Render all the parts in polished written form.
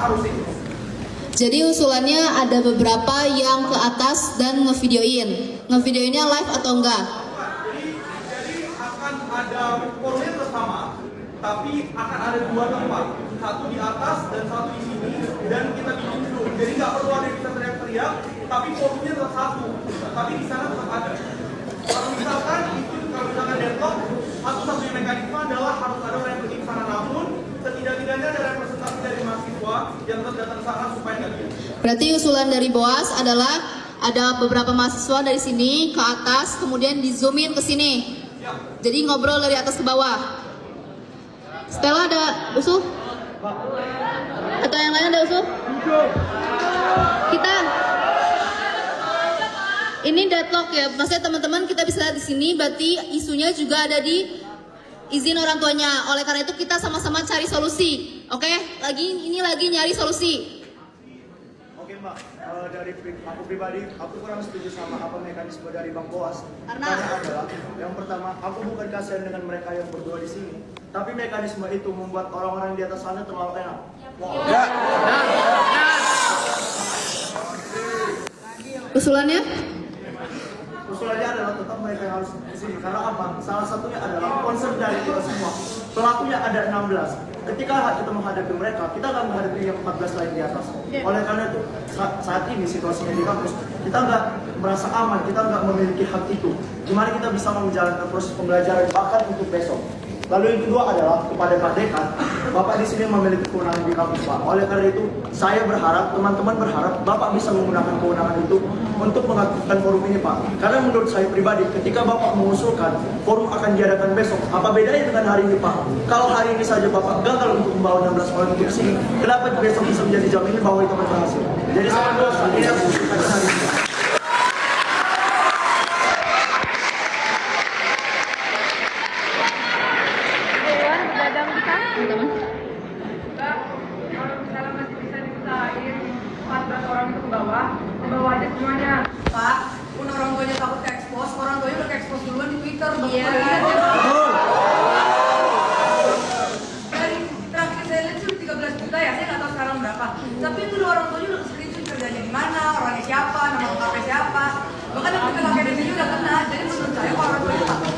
harus ikut. Jadi usulannya ada beberapa yang ke atas dan ngevideoin. Ngevideoinnya live atau enggak? Jadi akan ada forumnya bersama, tapi akan ada dua tempat, satu di atas dan satu di sini, dan kita bikin dulu. Jadi nggak perlu ada yang bisa teriak-teriak, tapi forumnya tetap satu, tapi di sana tetap ada. Kalau misalkan deadlock, satu-satunya mekanisme adalah harus ada orang yang pergi ke sana, namun setidak-tidaknya ada representasi dari mahasiswa yang tetap datang ke sana supaya nggak dia. Berarti usulan dari Boas adalah ada beberapa mahasiswa dari sini ke atas, kemudian di zoomin ke sini. Jadi ngobrol dari atas ke bawah. Stella ada usul? Atau yang lain ada usul? Kita ini deadlock ya, maksudnya teman-teman kita bisa lihat di sini, berarti isunya juga ada di izin orang tuanya. Oleh karena itu kita sama-sama cari solusi. Oke, ini lagi nyari solusi. Oke Mbak, dari aku pribadi, aku kurang setuju sama apa mekanisme dari Bang Boas. Karena adalah yang pertama, aku bukan kasihan dengan mereka yang berdua di sini, tapi mekanisme itu membuat orang-orang di atas sana terlalu enak. Wow. Ya. usulannya? Usulannya adalah tetap mereka yang harus di sini. Karena apa? Salah satunya adalah concern dari kita semua. Pelakunya ada 16. Ketika kita menghadapi mereka, kita akan menghadapi yang 14 lain di atas. Oleh karena itu, saat ini situasinya di kampus, kita nggak merasa aman, kita nggak memiliki hak itu. Gimana kita bisa menjalankan proses pembelajaran bahkan untuk besok? Lalu yang kedua adalah kepada Pak Dekan, Bapak di sini memiliki kewenangan di kampus Pak. Oleh karena itu, saya berharap, teman-teman berharap Bapak bisa menggunakan kewenangan itu untuk mengaktifkan forum ini Pak. Karena menurut saya pribadi, ketika Bapak mengusulkan forum akan diadakan besok, apa bedanya dengan hari ini Pak? Kalau hari ini saja Bapak gagal untuk membawa 16 orang untuk sini, kenapa besok bisa menjadi jaminan bahwa itu akan berhasil? Jadi saya berdoa, ini yang mengusulkan hari ini. Bawa aja semuanya. Pak, pun orang tuanya takut ke expose, orang tuanya udah ke expose duluan di Twitter. Iya. Dari terakhir saya lihat sih 13 juta ya, saya nggak tahu sekarang berapa. Tapi itu orang tuanya udah screenshot kerjanya di mana, orangnya siapa, nama lengkapnya siapa. Bahkan yang kita akademinya udah kena. Jadi menurut saya kalau orang tuanya takut,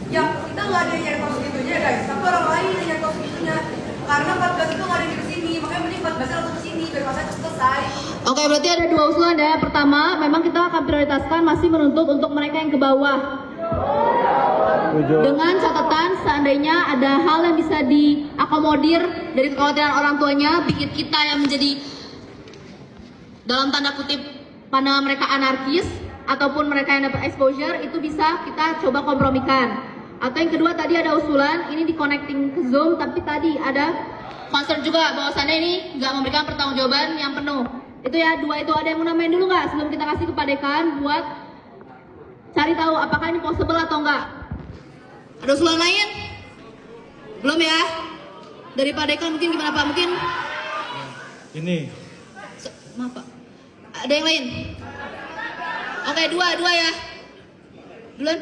ya kita nggak ada yang nyari kasus gitunya guys. Tapi orang lain yang nyari kasus gitunya. Karena 14 itu nggak ada di sini, makanya mending 14 langsung ke sini, biar pasnya selesai. Oke, berarti ada dua usulan ya. Pertama, memang kita akan prioritaskan masih menuntut untuk mereka yang ke bawah. Dengan catatan seandainya ada hal yang bisa diakomodir dari kekhawatiran orang tuanya, bikin kita yang menjadi dalam tanda kutip pandangan mereka anarkis ataupun mereka yang dapat exposure, itu bisa kita coba kompromikan. Atau yang kedua tadi ada usulan ini di connecting ke Zoom, tapi tadi ada concern juga bahwasannya ini nggak memberikan pertanggungjawaban yang penuh. Itu ya, dua itu. Ada yang mau nambahin dulu nggak sebelum kita kasih ke Pak Dekan buat cari tahu apakah ini possible atau enggak? Ada usulan lain? Belum ya? Dari Pak Dekan mungkin gimana Pak? Mungkin ini. Maaf Pak. Ada yang lain? Oke, dua ya. Duluan.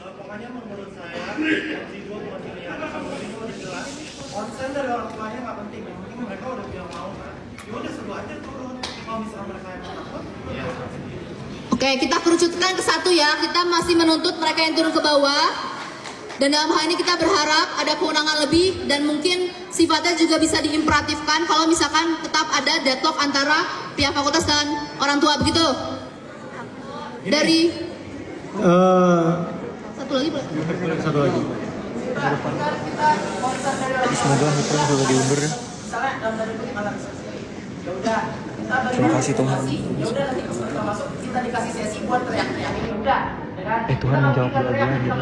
Pokoknya menurut saya, opsi 2 buat pilihan. Opsi 2 udah jelas. Konsen dari orang tuanya nggak penting. Yang penting mereka udah bilang mau kan. Ya udah seru aja turun. Kalau misalnya mereka yang takut, ya. Oke, kita kerucutkan ke satu ya. Kita masih menuntut mereka yang turun ke bawah. Dan dalam hal ini kita berharap ada kewenangan lebih dan mungkin sifatnya juga bisa diimperatifkan kalau misalkan tetap ada deadlock antara pihak fakultas dan orang tua, begitu. Dari satu lagi boleh? Satu lagi. Semoga Mitra bisa diundur ya. Terima kasih Tuhan. Ya udah nanti kita masuk, kita dikasih sesi buat teriak-teriak ini udah. Tuhan menjawab doa-doa gitu.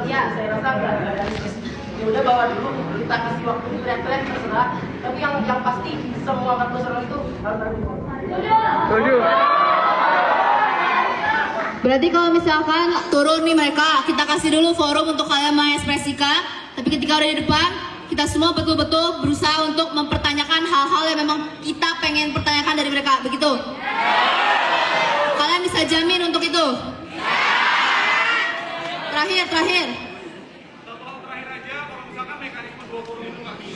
Iya, saya rasa nggak ada sesi. Ya udah bawa dulu, kita kasih waktu teriak-teriak terserah. Tapi yang pasti semua 14 orang itu harus ada. Setuju. Berarti kalau misalkan turun nih mereka, kita kasih dulu forum untuk kalian mengekspresikan. Tapi ketika udah di depan, kita semua betul-betul berusaha untuk mempertanyakan hal-hal yang memang kita pengen pertanyakan dari mereka, begitu? Kalian bisa jamin untuk itu? Terakhir. Tolong terakhir aja, kalau misalkan mekanisme 2 forum itu nggak bisa.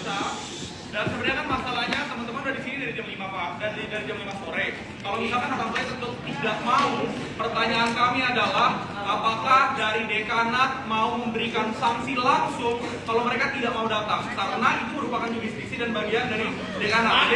dari jam 5 sore. Kalau misalkan orang tua tetap tidak mau, pertanyaan kami adalah apakah dari dekanat mau memberikan sanksi langsung kalau mereka tidak mau datang, karena itu merupakan jurisdiksi dan bagian dari dekanat.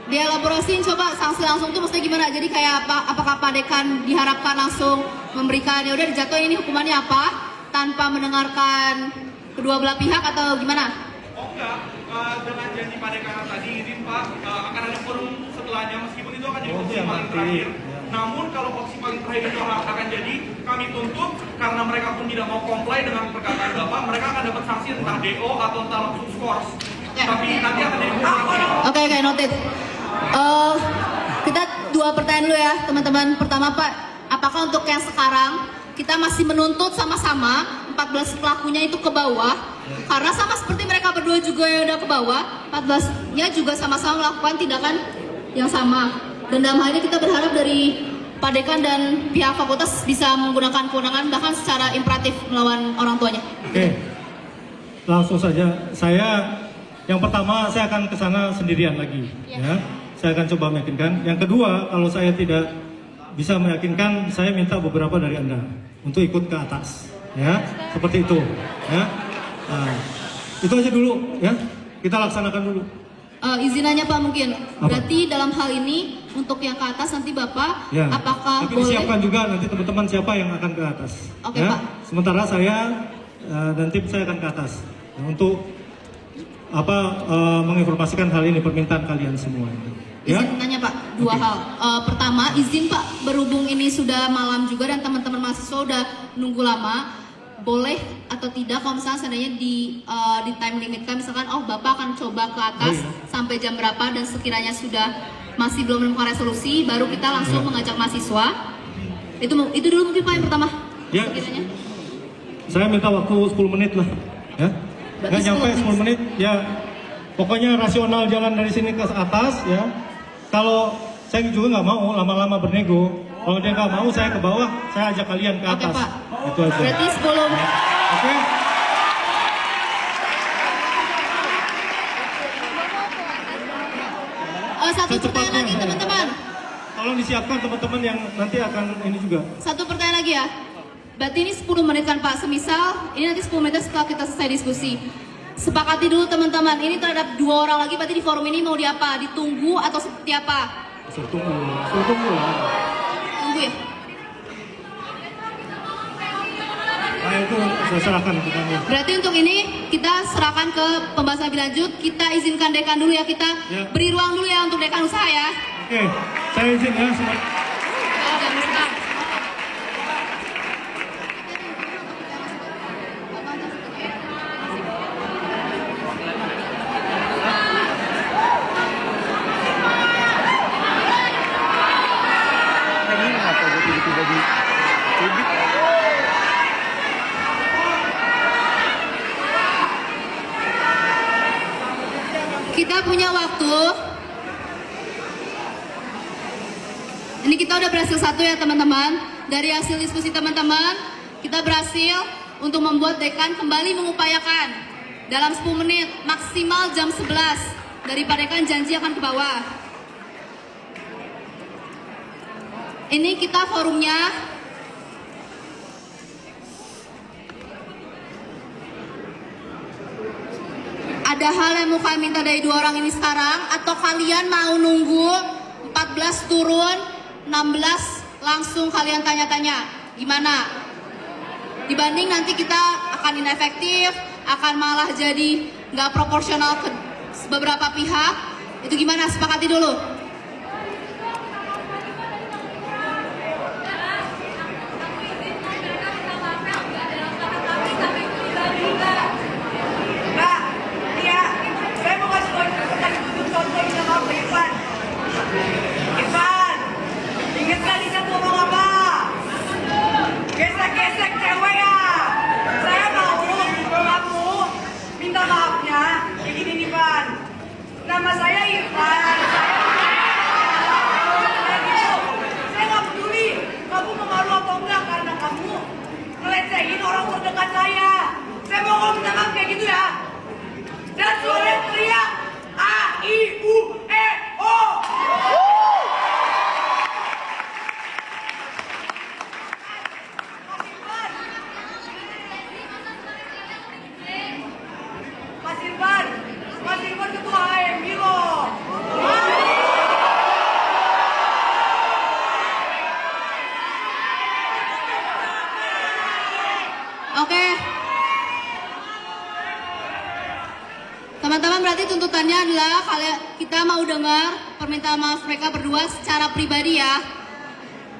Dielaborasiin coba sanksi langsung tuh maksudnya gimana? Jadi kayak apa? Apakah Pak Dekan diharapkan langsung memberikan ya udah dijatuhin ini hukumannya apa tanpa mendengarkan kedua belah pihak atau gimana? Oh enggak, dengan janji Pak Dekan tadi izin Pak akan ada forum setelahnya meskipun itu akan jadi opsi paling terakhir. Namun kalau opsi paling terakhir itu akan jadi kami tuntut karena mereka pun tidak mau comply dengan perkataan Bapak, mereka akan dapat sanksi entah DO atau entah langsung skors. Tapi nanti akan jadi Oke, noted. Kita dua pertanyaan dulu ya teman-teman. Pertama Pak, apakah untuk yang sekarang kita masih menuntut sama-sama 14 pelakunya itu ke bawah? Karena sama seperti mereka berdua juga yang udah ke bawah, 14-nya juga sama-sama melakukan tindakan yang sama. Dan dalam hal ini kita berharap dari Pak Dekan dan pihak fakultas bisa menggunakan kewenangan bahkan secara imperatif melawan orang tuanya. Oke, langsung saja. Yang pertama saya akan ke sana sendirian lagi, ya. Saya akan coba meyakinkan. Yang kedua, kalau saya tidak bisa meyakinkan, saya minta beberapa dari Anda untuk ikut ke atas, ya. Seperti itu, ya. Nah, itu aja dulu, ya. Kita laksanakan dulu. Izinannya Pak mungkin. Berarti dalam hal ini untuk yang ke atas nanti Bapak, ya. apakah Tapi boleh? disiapkan juga nanti teman-teman siapa yang akan ke atas. Oke, ya. Pak. Sementara saya dan tim saya akan ke atas untuk menginformasikan hal ini, permintaan kalian semua. Ya? Izin nanya Pak, dua hal. Pertama, izin Pak, berhubung ini sudah malam juga dan teman-teman mahasiswa udah nunggu lama, boleh atau tidak kalau misalnya seandainya di time limit kan, misalkan Bapak akan coba ke atas sampai jam berapa dan sekiranya sudah masih belum menemukan resolusi, baru kita langsung mengajak mahasiswa. Itu dulu mungkin Pak yang pertama. Ya. Sekiranya. Saya minta waktu 10 menit lah, ya. Nggak nyampe 10 menit, ya. Pokoknya rasional jalan dari sini ke atas, ya. Kalau saya juga nggak mau lama-lama bernego. Kalau dia nggak mau, saya ke bawah, saya ajak kalian ke atas. Oke, Pak. Itu aja. Berarti 10. Oke. Satu pertanyaan lagi teman-teman. Tolong disiapkan teman-teman yang nanti akan ini juga. Satu pertanyaan lagi ya. Berarti ini 10 menit kan Pak. Semisal ini nanti 10 menit setelah kita selesai diskusi. Sepakati dulu teman-teman. Ini terhadap 2 orang lagi. Berarti di forum ini mau diapa? Ditunggu atau seperti apa? Suruh tunggu lah. Tunggu ya. Nah itu saya serahkan ke kamu. Berarti untuk ini kita serahkan ke pembahasan lebih lanjut. Kita izinkan dekan dulu ya. Kita beri ruang dulu ya untuk dekan usaha ya. Oke, saya izin ya semua. Kita punya waktu. Ini kita udah berhasil satu ya teman-teman. Dari hasil diskusi teman-teman, kita berhasil untuk membuat dekan kembali mengupayakan dalam 10 menit maksimal jam 11 dari Pak Dekan janji akan ke bawah. Ini kita forumnya. Ada hal yang mau kalian minta dari 2 orang ini sekarang, atau kalian mau nunggu 14 turun, 16 langsung kalian tanya-tanya? Gimana? Dibanding nanti kita akan inefektif, akan malah jadi nggak proporsional ke beberapa pihak. Itu gimana? Sepakati dulu. Nama saya Irfan. Saya mau ngomong minta maaf kayak gitu ya. Dan suara teriak A I U E O. Mas Irfan ketua HM Biro. Oke. Teman-teman, berarti tuntutannya adalah kita mau dengar permintaan maaf mereka berdua secara pribadi ya.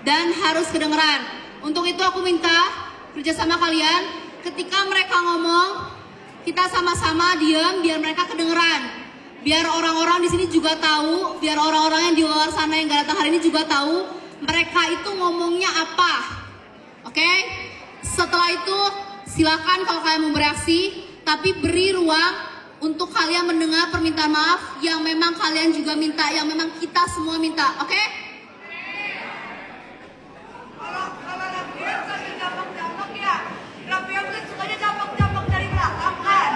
Dan harus kedengeran. Untuk itu aku minta kerjasama kalian, ketika mereka ngomong, kita sama-sama diam biar mereka kedengeran. Biar orang-orang di sini juga tahu, biar orang-orang yang di luar sana yang gak datang hari ini juga tahu mereka itu ngomongnya apa. Oke? Setelah itu silakan kalau kalian mau bereaksi, tapi beri ruang untuk kalian mendengar permintaan maaf yang memang kalian juga minta, yang memang kita semua minta. Oke? Kalau Rafiam sambil jambak-jambak ya, Rafiam kan sukanya jambak-jambak dari belakang kan.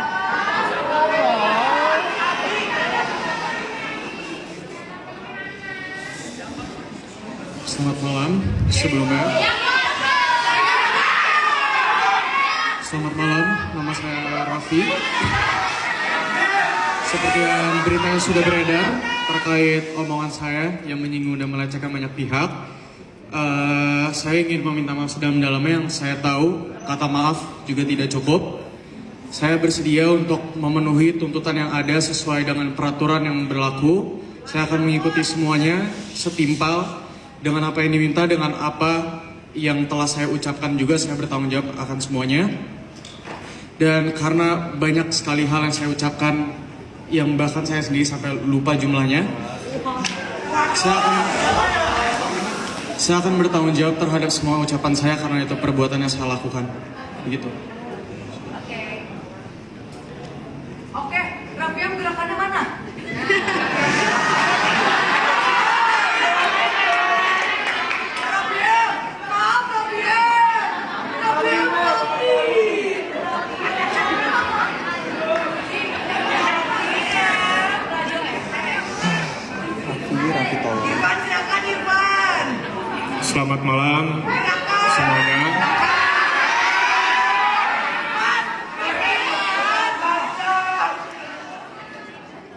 Selamat malam sebelumnya. Selamat malam, nama saya Raffi. Seperti yang berita yang sudah beredar terkait omongan saya yang menyinggung dan melecehkan banyak pihak, saya ingin meminta maaf sedalam-dalamnya. Yang saya tahu kata maaf juga tidak cukup. Saya bersedia untuk memenuhi tuntutan yang ada sesuai dengan peraturan yang berlaku. Saya akan mengikuti semuanya setimpal dengan apa yang diminta, dengan apa yang telah saya ucapkan juga. Saya bertanggung jawab akan semuanya. Dan karena banyak sekali hal yang saya ucapkan yang bahkan saya sendiri sampai lupa jumlahnya, saya akan bertanggung jawab terhadap semua ucapan saya karena itu perbuatan yang saya lakukan. Begitu. Oke, Rafiam gerakannya mana? Rafiam, maaf Rafiam. Rafiam mati. Raffi tolong. Irfan, silakan Irfan. Selamat malam semuanya.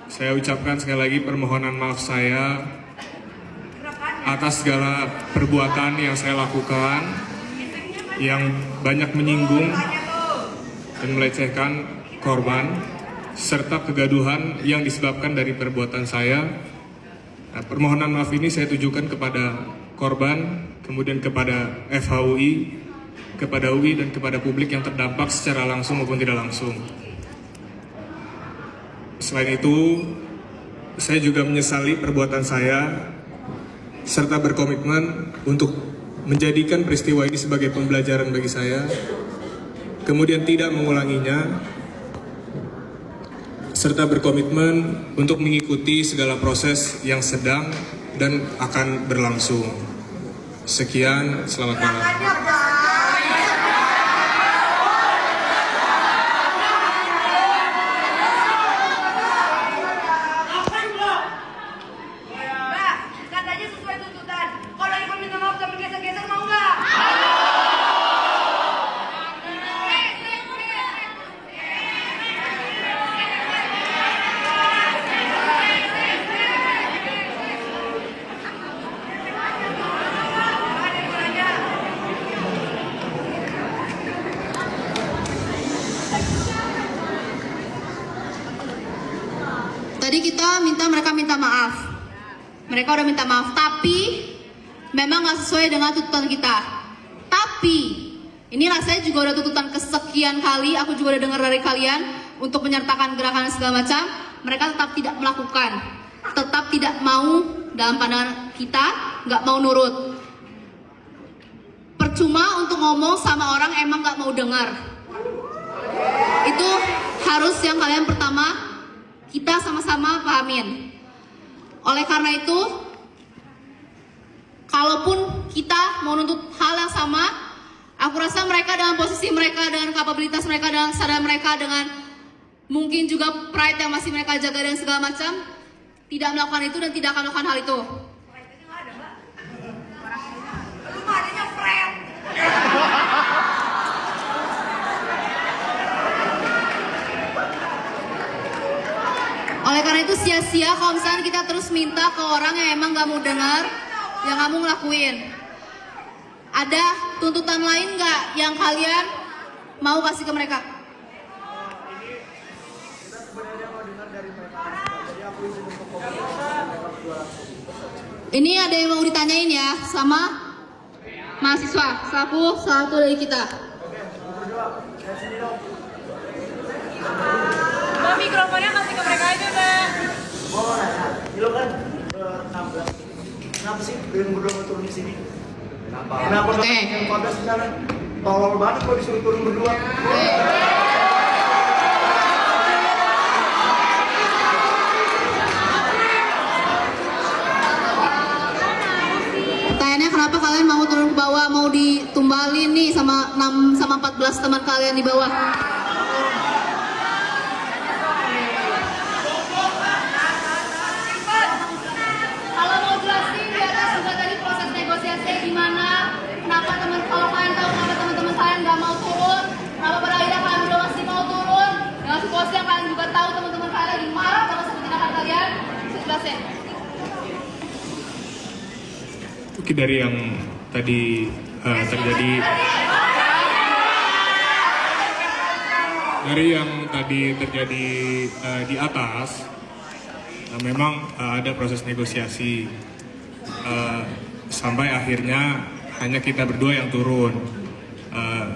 Saya ucapkan sekali lagi permohonan maaf saya atas segala perbuatan yang saya lakukan yang banyak menyinggung dan melecehkan korban serta kegaduhan yang disebabkan dari perbuatan saya. Nah, permohonan maaf ini saya tujukan kepada korban, kemudian kepada FHUI, kepada UI dan kepada publik yang terdampak secara langsung maupun tidak langsung. Selain itu, saya juga menyesali perbuatan saya serta berkomitmen untuk menjadikan peristiwa ini sebagai pembelajaran bagi saya, kemudian tidak mengulanginya, serta berkomitmen untuk mengikuti segala proses yang sedang dan akan berlangsung. Sekian, selamat malam. Katanya sesuai tuntutan. Kalau Irfan minta maaf sambil geser-geser mau nggak? Tadi kita mereka minta maaf. Mereka udah minta maaf, tapi memang nggak sesuai dengan tuntutan kita. Tapi ini rasanya juga udah tuntutan kesekian kali. Aku juga udah dengar dari kalian untuk menyertakan gerakan segala macam. Mereka tetap tidak melakukan, tetap tidak mau dalam pandangan kita, nggak mau nurut. Percuma untuk ngomong sama orang emang nggak mau dengar. Itu harus yang kalian pertama kita sama-sama pahamin. Oleh karena itu, kalaupun kita mau nuntut hal yang sama, Aku rasa mereka dengan posisi mereka, dengan kapabilitas mereka, dengan kesadaran mereka, dengan mungkin juga pride yang masih mereka jaga dan segala macam, tidak melakukan itu dan tidak akan melakukan hal itu. Lu mah adanya friend. Oleh karena itu sia-sia kalau misalnya kita terus minta ke orang yang emang gak mau dengar, yang gak mau ngelakuin. Ada tuntutan lain nggak yang kalian mau kasih ke mereka? Ini ada yang mau ditanyain ya sama mahasiswa, satu dari kita. Mbak, mikrofonnya kasih ke mereka aja, Mbak. Mau nanya, Milo kan 16. Kenapa sih kalian berdua turun di sini? Kenapa Oke. yang 14 sekarang? Tolol banget kalau disuruh turun berdua. Pertanyaannya kenapa kalian mau turun ke bawah, mau ditumbalin nih sama 14 teman kalian di bawah? Kalau mau jelasin di atas juga tadi proses negosiasi gimana, kenapa kalau kalian tahu kenapa teman-teman kalian nggak mau turun, kenapa pada akhirnya kalian berdua masih mau turun, dengan situasi yang kalian juga tahu teman-teman kalian lagi marah sama tindakan kalian, bisa jelasin. Oke, dari yang tadi terjadi, di atas, memang ada proses negosiasi sampai akhirnya hanya kita berdua yang turun.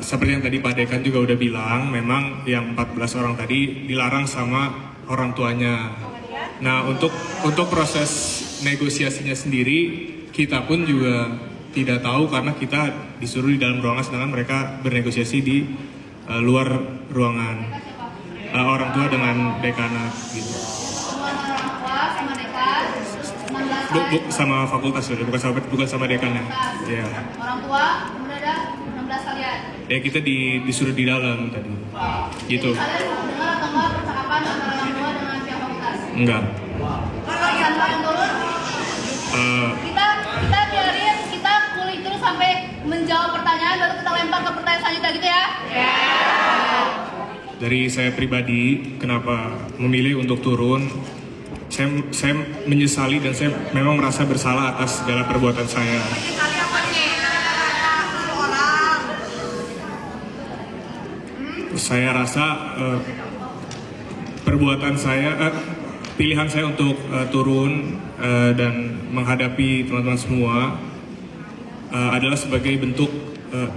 Seperti yang tadi Pak Dekan juga udah bilang, memang yang 14 orang tadi dilarang sama orang tuanya. Nah, untuk proses negosiasinya sendiri, kita pun juga tidak tahu karena kita disuruh di dalam ruangan sedangkan mereka bernegosiasi di luar ruangan. Orang tua dengan dekanat gitu. Sama fakultas sudah, bukan sama dekannya. Ya. Orang tua, kemudian ada 16 kalian. Ya, kita disuruh di dalam tadi. Gitu. Kalian dengar atau enggak percakapan antara orang tua dengan pihak fakultas? Enggak. Kalau kalian turun, kita biarin, kita kulik terus sampai menjawab pertanyaan, baru kita lempar ke pertanyaan selanjutnya gitu ya? Dari saya pribadi, kenapa memilih untuk turun? Saya menyesali dan saya memang merasa bersalah atas segala perbuatan saya. Kali apa nih? Orang. Saya rasa perbuatan saya, pilihan saya untuk turun dan menghadapi teman-teman semua adalah sebagai bentuk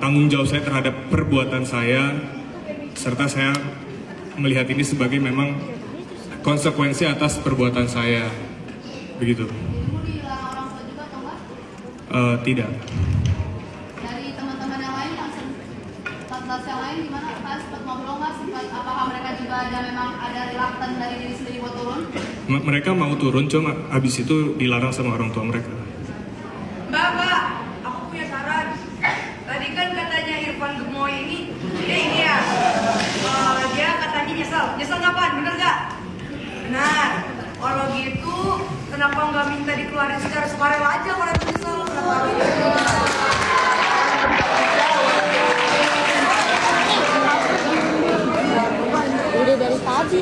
tanggung jawab saya terhadap perbuatan saya, serta saya melihat ini sebagai memang konsekuensi atas perbuatan saya, begitu. Dilarang orang tua juga atau enggak? Tidak. Dari teman-teman yang lain, yang 14 yang lain gimana? Kalian sempat ngobrol nggak? Apakah mereka juga memang ada reluctant dari diri sendiri buat turun? Mereka mau turun, cuma habis itu dilarang sama orang tua mereka. Mbak, aku punya saran. Tadi kan katanya Irfan Gemoy ini, dia ini ya, dia katanya nyesel ngapain? Bener gak? Benar. Kalau gitu, kenapa nggak minta dikeluarin secara sukarela aja kalau itu nyesel? Kenapa harus Udah dari tadi.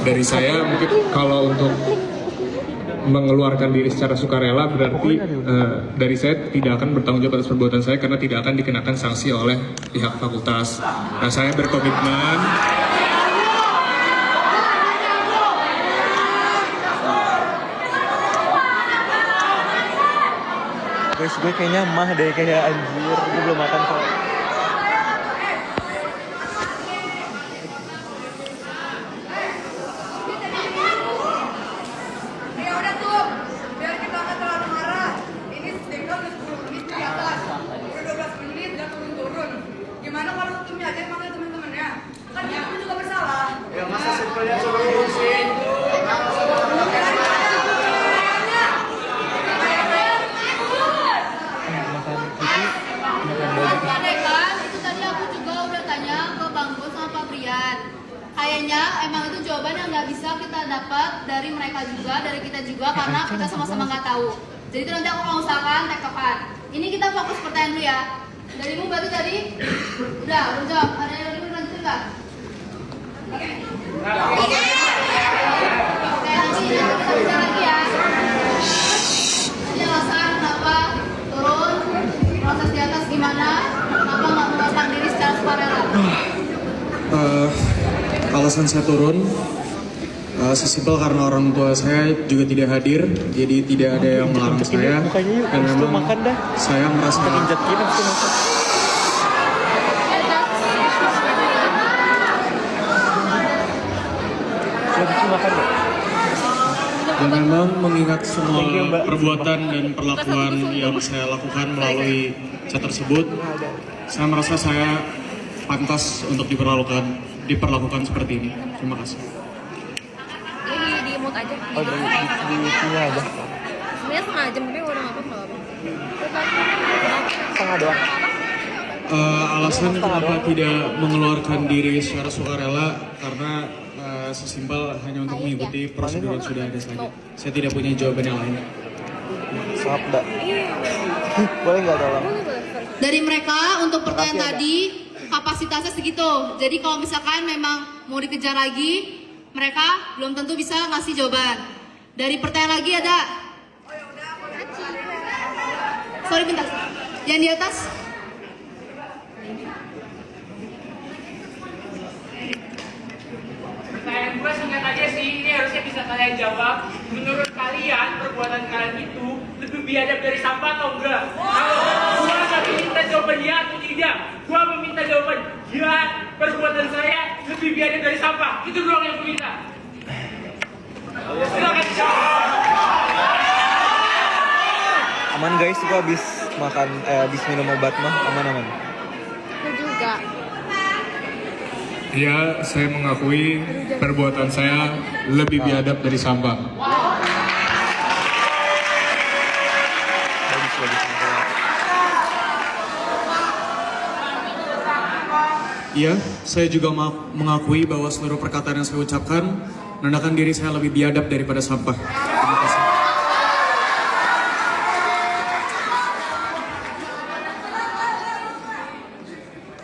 Dari saya mungkin kalau untuk mengeluarkan diri secara sukarela berarti dari saya tidak akan bertanggung jawab atas perbuatan saya karena tidak akan dikenakan sanksi oleh pihak fakultas. Nah, saya berkomitmen Guys, gue kayaknya mah deh, kayak anjir, gue belum makan kok. Ya udah tuh, biar kita nggak terlalu marah. Ini tinggal 10 menit di atas. Udah 12 menit udah turun-turun. Gimana kalau timnya aja yang panggil teman-temannya? Kan dia pun juga bersalah. Ya masa circle-nya suruh urusin. Makan itu, makan dapat dari mereka juga, dari kita juga, karena kita sama-sama nggak tahu. Jadi itu nanti aku mau usahakan tektokan. Ini kita fokus pertanyaan dulu ya. Darimu berarti tadi udah jawab. Ada yang lebih lanjut nggak? Oke. Oke, nanti kita bicara lagi ya. Ini alasan kenapa turun, proses di atas gimana, kenapa nggak mengembangkan diri secara sukarela. Alasan saya turun sesimpel karena orang tua saya juga tidak hadir, jadi tidak ada yang melarang saya, dan memang saya merasa dan memang mengingat semua perbuatan dan perlakuan yang saya lakukan melalui chat tersebut, saya merasa saya pantas untuk diperlakukan seperti ini. Terima kasih. Ini di mute aja. Oh, di sini aja. Sebenarnya setengah jam, tapi udah nggak apa-apa. Setengah doang. Alasan kenapa tidak mengeluarkan diri secara sukarela karena sesimpel hanya untuk mengikuti prosedur yang sudah ada saja. Saya tidak punya jawaban yang lain. Maaf, Mbak. Boleh nggak tolong? Dari mereka untuk pertanyaan tadi kapasitasnya segitu. Jadi kalau misalkan memang mau dikejar lagi, mereka belum tentu bisa ngasih jawaban. Dari pertanyaan lagi ada. Sorry bentar. Yang di atas. Pertanyaan gue singkat aja sih, ini harusnya bisa kalian jawab. Menurut kalian, perbuatan kalian itu lebih biadab dari sampah atau enggak? Kalau gue gak minta jawaban ya atau tidak, gue meminta jawaban ya, perbuatan saya lebih biadab dari sampah. Itu doang yang gue minta. Silakan jawab. Aman guys, gua habis makan, habis minum obat mah aman-aman. Aku juga. Ya, saya mengakui perbuatan saya lebih biadab dari sampah. Iya, saya juga mengakui bahwa seluruh perkataan yang saya ucapkan menandakan diri saya lebih biadab daripada sampah. Terima kasih.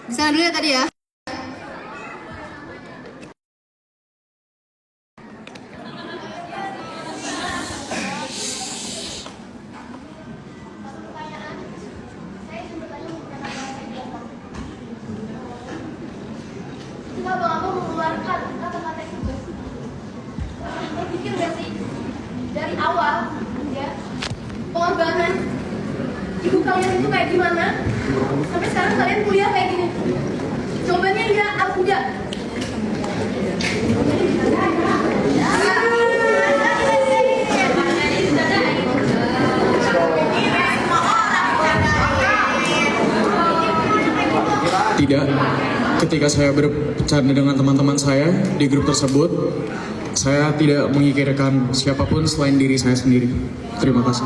Di sana dulu ya tadi ya. Kita bang mengeluarkan kata-kata itu. Berpikir gak sih dari awal ya pengorbanan ibu kalian itu kayak gimana sampai sekarang kalian kuliah kayak gini? Jawabannya iya atau enggak? Tidak. Ketika saya bercanda dengan teman-teman saya di grup tersebut, saya tidak memikirkan siapapun selain diri saya sendiri. Terima kasih.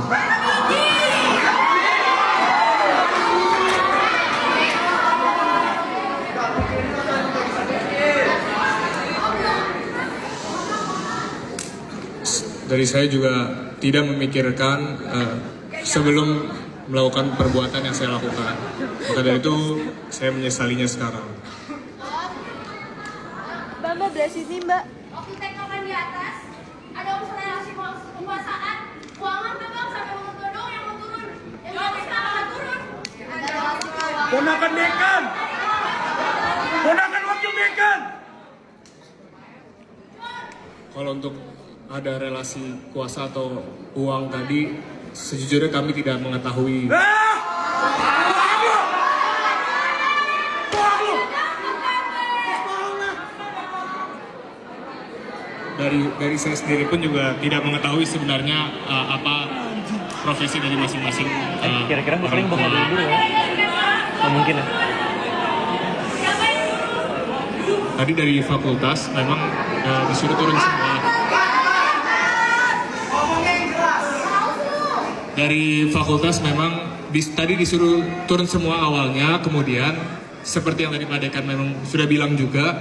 Dari saya juga tidak memikirkan sebelum melakukan perbuatan yang saya lakukan. Maka dari itu saya menyesalinya sekarang. Mbak belas ini mbak. Waktu tektokan di atas ada unsur relasi kekuasaan, keuangan memang sampai menurut doang yang mau turun. Yang nggak sekarang turun. Ponakan dekan. Ponakan wakil dekan. Kalau untuk ada relasi kuasa atau uang tadi, sejujurnya kami tidak mengetahui. Dari saya sendiri pun juga tidak mengetahui sebenarnya apa profesi dari masing-masing. Kira-kira paling bakal dulu ya? Nggak mungkin ya? Tadi dari fakultas memang disuruh turun semua. Dari fakultas memang tadi disuruh turun semua awalnya, kemudian seperti yang tadi Pak Dekan memang sudah bilang juga,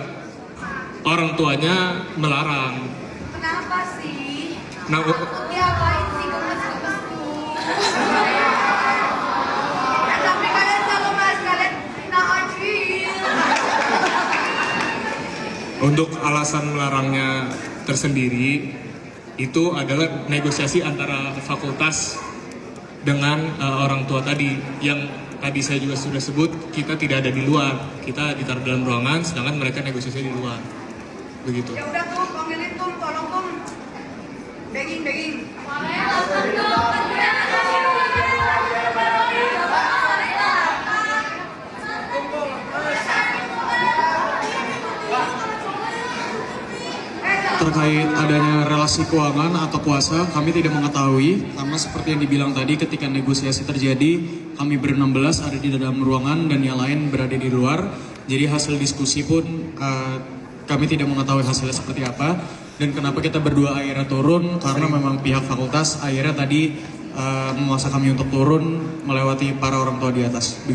orang tuanya melarang. kenapa sih? Nah, Diapain sih gemes-gemesku? Ya tapi kalian jangan mas, kalian naajin. Untuk alasan melarangnya tersendiri itu adalah negosiasi antara fakultas dengan orang tua tadi. Yang tadi saya juga sudah sebut, kita tidak ada di luar, kita ditaruh dalam ruangan, sedangkan mereka negosiasi di luar. Begitu. Ya udah tuh, panggilin tuh, tolong tuh. Begging. Terkait adanya relasi keuangan atau kuasa, kami tidak mengetahui. Karena seperti yang dibilang tadi, ketika negosiasi terjadi, kami ber-16 ada di dalam ruangan dan yang lain berada di luar. Jadi hasil diskusi pun kami tidak mengetahui hasilnya seperti apa. Dan kenapa kita berdua akhirnya turun, karena memang pihak fakultas akhirnya tadi memaksa kami untuk turun melewati para orang tua di atas.